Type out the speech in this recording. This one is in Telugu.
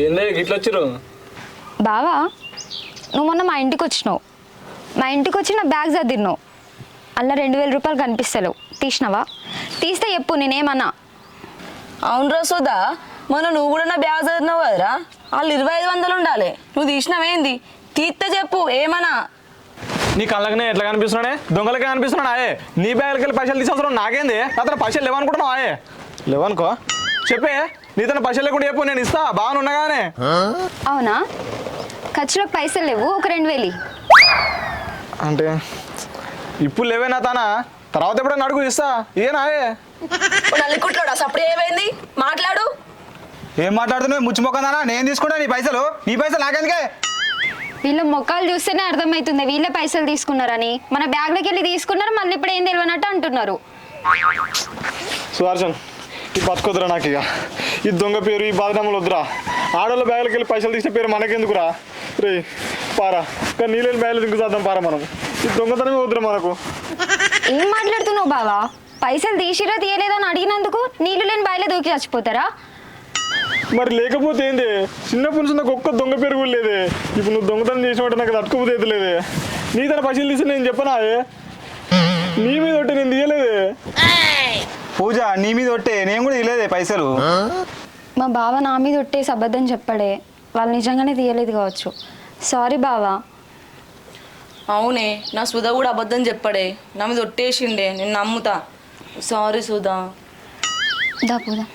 ఏందే గిట్ల వచ్చిరు? బావా నువ్వు మొన్న మా ఇంటికి వచ్చినావు. మా ఇంటికి వచ్చి నా బ్యాగ్ చదివినావు. అలా 2000 రూపాయలు కనిపిస్తలేవు. తీసినావా? తీస్తే చెప్పు, నేనేమన్నా. అవును సుధా, మొన్న నువ్వు కూడా నా బ్యాగ్ చదివినావు కదరా, వాళ్ళు 2500 ఉండాలి. నువ్వు తీసినావేంది? తీస్తే చెప్పు ఏమన్నా. నీ కళ్ళకనే ఎట్లా కనిపిస్తున్నానే? దొంగలకే కనిపిస్తున్నాడు ఆయే. నీ బ్యాగ్లకి వెళ్ళి పైసలు తీసేవసరం నాకేంది? అతను పైసలు లేవనుకుంటున్నావు ఆయే. లేవనుకో చెప్పే, నీతన పైసలు లేకుండా చెప్పు, నేను ఇస్తా బాగానే ఉన్నాగానే. అవునా? ఖర్చులకు పైసలు లేవు, ఒక 2000 అంటే ఇప్పుడు లేవేనా తానా, తర్వాత ఎప్పుడైనా అడుగు ఇస్తా. ఏనాయే నల్లికుట్లోడా సప్పుడు ఏమైంది? మాట్లాడు. ఏం మాట్లాడుతున్నావు ముచ్చిమొక్కదానా? నేను తీసుకుంటా నీ పైసలు నాకెందుకే? వీళ్ళ మొక్కలు చూస్తేనే అర్థమవుతుంది వీళ్ళే పైసలు తీసుకున్నారని. మన బ్యాగ్లోకి వెళ్ళి తీసుకున్నారు, మళ్ళీ ఇప్పుడు ఏం తెలియనట్టు అంటున్నారు. సుదర్శన్, ఈ బతుకొద్దురా నాకు. ఇక ఈ దొంగ పేరు, ఈ బాధనమ్మలు వద్దురా. ఆడోళ్ళ బ్యాగులకి వెళ్ళి పైసలు తీసిన పేరు మనకెందుకురా? రే పారా, కానీ నీళ్ళని బ్యాగులు దింకు చేద్దాం పారా. మనం ఈ దొంగతనమే వద్దురా మనకు. ఏం మాట్లాడుతున్నావు బావా? పైసలు తీసిరా తీయలేదా అని అడిగినందుకు నీళ్లు లేని బాయిలో దూకి చచ్చిపోతారా? మరి లేకపోతే ఏంది? చిన్నప్పటి నుంచి నాకు ఒక్క దొంగ పేరు కూడా లేదే. ఇప్పుడు నువ్వు దొంగతనం చేసినట్టు నాకు తట్టుకోపోతే ఎదులేదే. నీ తన పైసలు తీసి నేను చెప్పనా? నీ మీద ఒట్టి నేను తీయలేదే. పూజ నీ మీద ఒట్టే, నేను కూడా తీయలేదే పైసలు. మా బావ నా మీద ఒట్టేసి అబద్ధం చెప్పాడే. వాళ్ళు నిజంగానే తీయలేదు కావచ్చు. సారీ బావా. అవునే, నా సుధా కూడా అబద్ధం చెప్పాడే. నా మీద ఒట్టేసిండే, నేను నమ్ముతా. సారీ సుధా. దా పోదా.